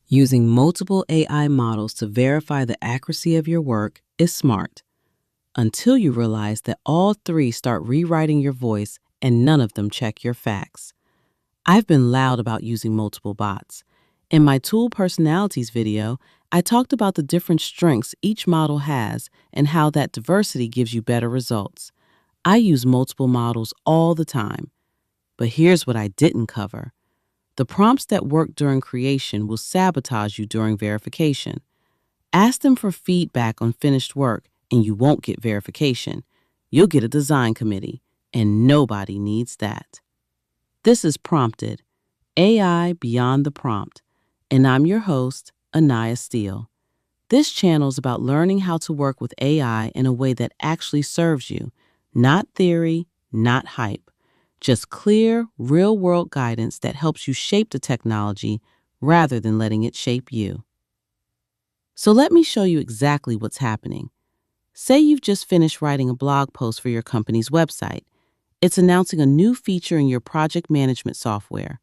Using multiple AI models to verify the accuracy of your work is smart, until you realize that all three start rewriting your voice and none of them check your facts. I've been loud about using multiple bots. In my Tool Personalities video, I talked about the different strengths each model has and how that diversity gives you better results. I use multiple models all the time. But here's what I didn't cover. The prompts that work during creation will sabotage you during verification. Ask them for feedback on finished work, and you won't get verification. You'll get a design committee, and nobody needs that. This is Prompted, AI Beyond the Prompt, and I'm your host, Anaya Steele. This channel is about learning how to work with AI in a way that actually serves you, not theory, not hype. Just clear, real-world guidance that helps you shape the technology rather than letting it shape you. So let me show you exactly what's happening. Say you've just finished writing a blog post for your company's website. It's announcing a new feature in your project management software,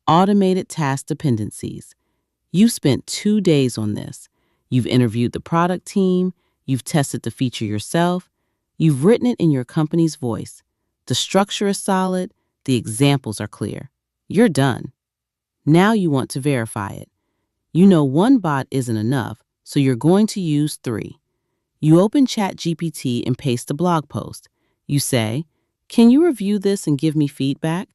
automated task dependencies. You've spent 2 days on this. You've interviewed the product team, you've tested the feature yourself, you've written it in your company's voice. The structure is solid, the examples are clear. You're done. Now you want to verify it. You know one bot isn't enough, so you're going to use 3. You open ChatGPT and paste the blog post. You say, "Can you review this and give me feedback?"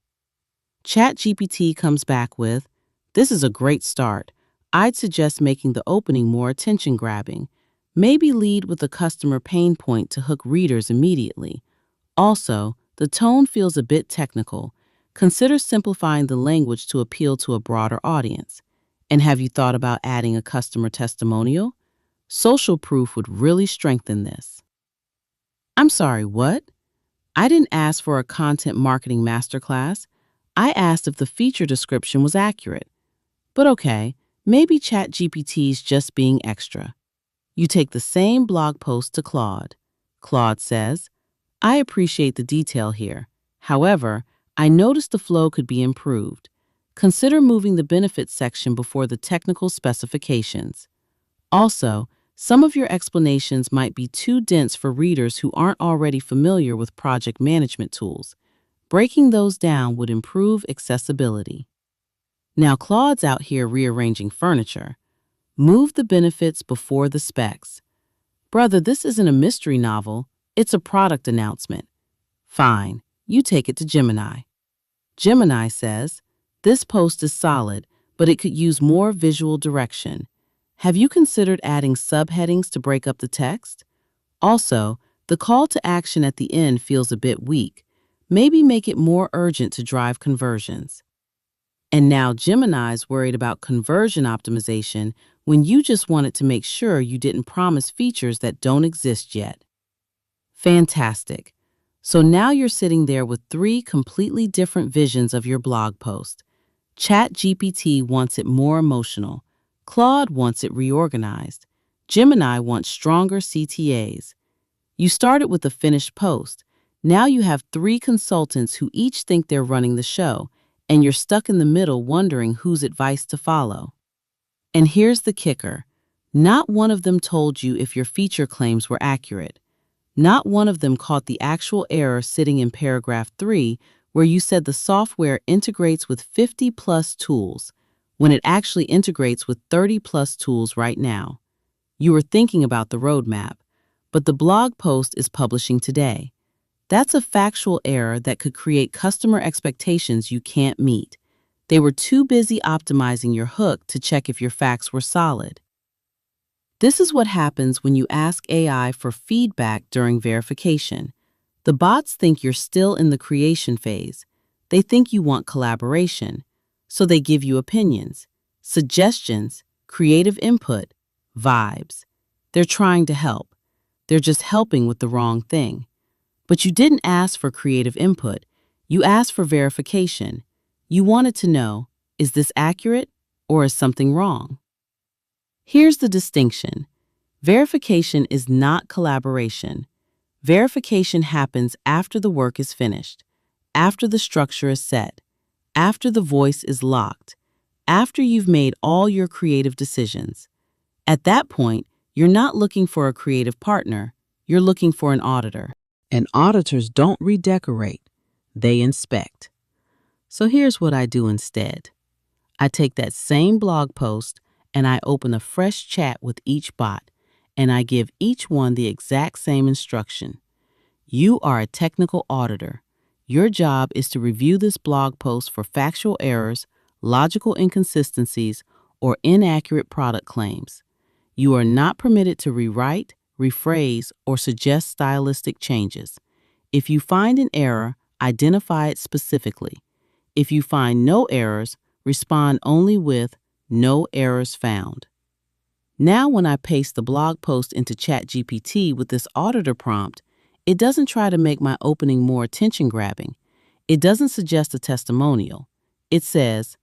ChatGPT comes back with, "This is a great start. I'd suggest making the opening more attention-grabbing. Maybe lead with a customer pain point to hook readers immediately. Also, the tone feels a bit technical. Consider simplifying the language to appeal to a broader audience. And have you thought about adding a customer testimonial? Social proof would really strengthen this." I'm sorry, what? I didn't ask for a content marketing masterclass. I asked if the feature description was accurate. But okay, maybe ChatGPT's just being extra. You take the same blog post to Claude. Claude says, "I appreciate the detail here. However, I noticed the flow could be improved. Consider moving the benefits section before the technical specifications. Also, some of your explanations might be too dense for readers who aren't already familiar with project management tools. Breaking those down would improve accessibility." Now Claude's out here rearranging furniture. Move the benefits before the specs. Brother, this isn't a mystery novel. It's a product announcement. Fine, you take it to Gemini. Gemini says, "This post is solid, but it could use more visual direction. Have you considered adding subheadings to break up the text? Also, the call to action at the end feels a bit weak. Maybe make it more urgent to drive conversions." And now Gemini's worried about conversion optimization when you just wanted to make sure you didn't promise features that don't exist yet. Fantastic. So now you're sitting there with 3 completely different visions of your blog post. ChatGPT wants it more emotional. Claude wants it reorganized. Gemini wants stronger CTAs. You started with a finished post. Now you have 3 consultants who each think they're running the show, and you're stuck in the middle wondering whose advice to follow. And here's the kicker. Not one of them told you if your feature claims were accurate. Not one of them caught the actual error sitting in paragraph 3, where you said the software integrates with 50-plus tools, when it actually integrates with 30-plus tools right now. You were thinking about the roadmap, but the blog post is publishing today. That's a factual error that could create customer expectations you can't meet. They were too busy optimizing your hook to check if your facts were solid. This is what happens when you ask AI for feedback during verification. The bots think you're still in the creation phase. They think you want collaboration, so they give you opinions, suggestions, creative input, vibes. They're trying to help. They're just helping with the wrong thing. But you didn't ask for creative input. You asked for verification. You wanted to know, is this accurate or is something wrong? Here's the distinction. Verification is not collaboration. Verification happens after the work is finished, after the structure is set, after the voice is locked, after you've made all your creative decisions. At that point, you're not looking for a creative partner, you're looking for an auditor. And auditors don't redecorate, they inspect. So here's what I do instead. I take that same blog post and I open a fresh chat with each bot, and I give each one the exact same instruction. You are a technical auditor. Your job is to review this blog post for factual errors, logical inconsistencies, or inaccurate product claims. You are not permitted to rewrite, rephrase, or suggest stylistic changes. If you find an error, identify it specifically. If you find no errors, respond only with "no errors found." Now, when I paste the blog post into ChatGPT with this auditor prompt, it doesn't try to make my opening more attention-grabbing. It doesn't suggest a testimonial. It says,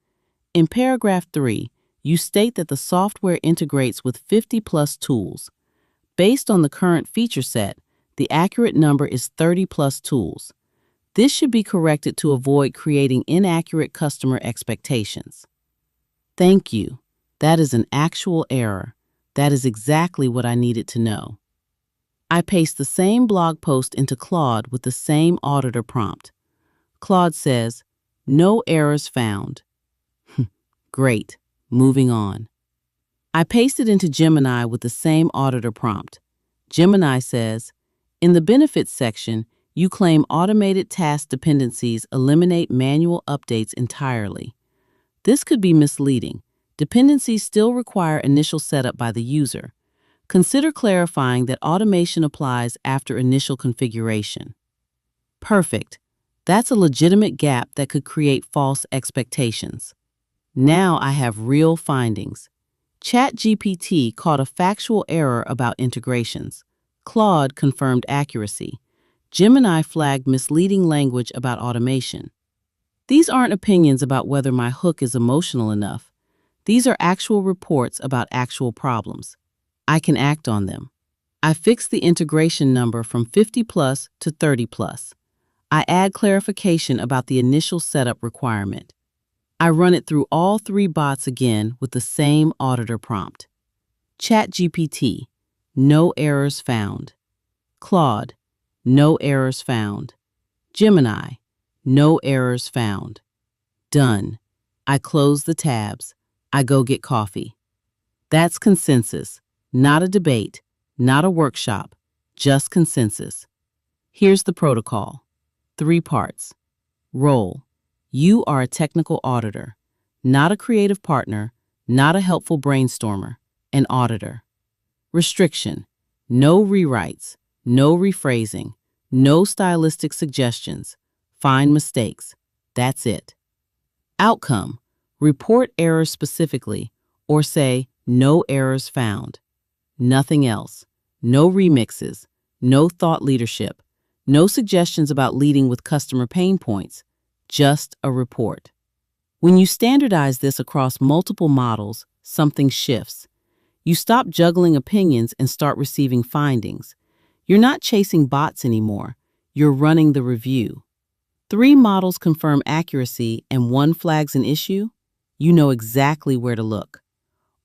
in paragraph 3, you state that the software integrates with 50-plus tools. Based on the current feature set, the accurate number is 30-plus tools. This should be corrected to avoid creating inaccurate customer expectations. Thank you. That is an actual error. That is exactly what I needed to know. I paste the same blog post into Claude with the same auditor prompt. Claude says, "No errors found." Great. Moving on. I paste it into Gemini with the same auditor prompt. Gemini says, in the benefits section, you claim automated task dependencies eliminate manual updates entirely. This could be misleading. Dependencies still require initial setup by the user. Consider clarifying that automation applies after initial configuration. Perfect. That's a legitimate gap that could create false expectations. Now I have real findings. ChatGPT caught a factual error about integrations. Claude confirmed accuracy. Gemini flagged misleading language about automation. These aren't opinions about whether my hook is emotional enough. These are actual reports about actual problems. I can act on them. I fix the integration number from 50-plus to 30-plus. I add clarification about the initial setup requirement. I run it through all 3 bots again with the same auditor prompt. ChatGPT, no errors found. Claude, no errors found. Gemini, no errors found. Done. I close the tabs. I go get coffee. That's consensus, not a debate, not a workshop, just consensus. Here's the protocol. 3 parts. Role. You are a technical auditor, not a creative partner, not a helpful brainstormer, an auditor. Restriction. No rewrites, no rephrasing, no stylistic suggestions. Find mistakes. That's it. Outcome. Report errors specifically, or say, no errors found. Nothing else. No remixes, no thought leadership, no suggestions about leading with customer pain points. Just a report. When you standardize this across multiple models, something shifts. You stop juggling opinions and start receiving findings. You're not chasing bots anymore. You're running the review. 3 models confirm accuracy and 1 flags an issue. You know exactly where to look.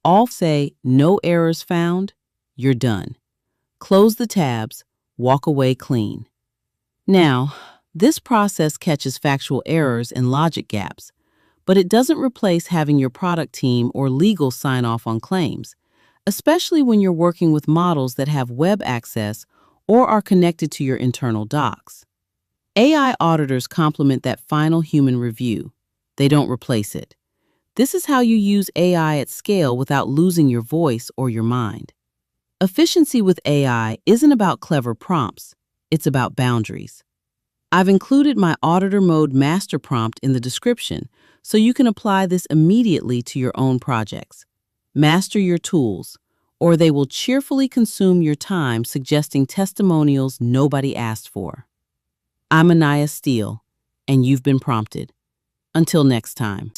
All say no errors found. You're done. Close the tabs. Walk away clean. Now, this process catches factual errors and logic gaps, but it doesn't replace having your product team or legal sign off on claims, especially when you're working with models that have web access or are connected to your internal docs. AI auditors complement that final human review. They don't replace it. This is how you use AI at scale without losing your voice or your mind. Efficiency with AI isn't about clever prompts. It's about boundaries. I've included my Auditor Mode master prompt in the description so you can apply this immediately to your own projects. Master your tools, or they will cheerfully consume your time suggesting testimonials nobody asked for. I'm Anaya Steele, and you've been prompted. Until next time.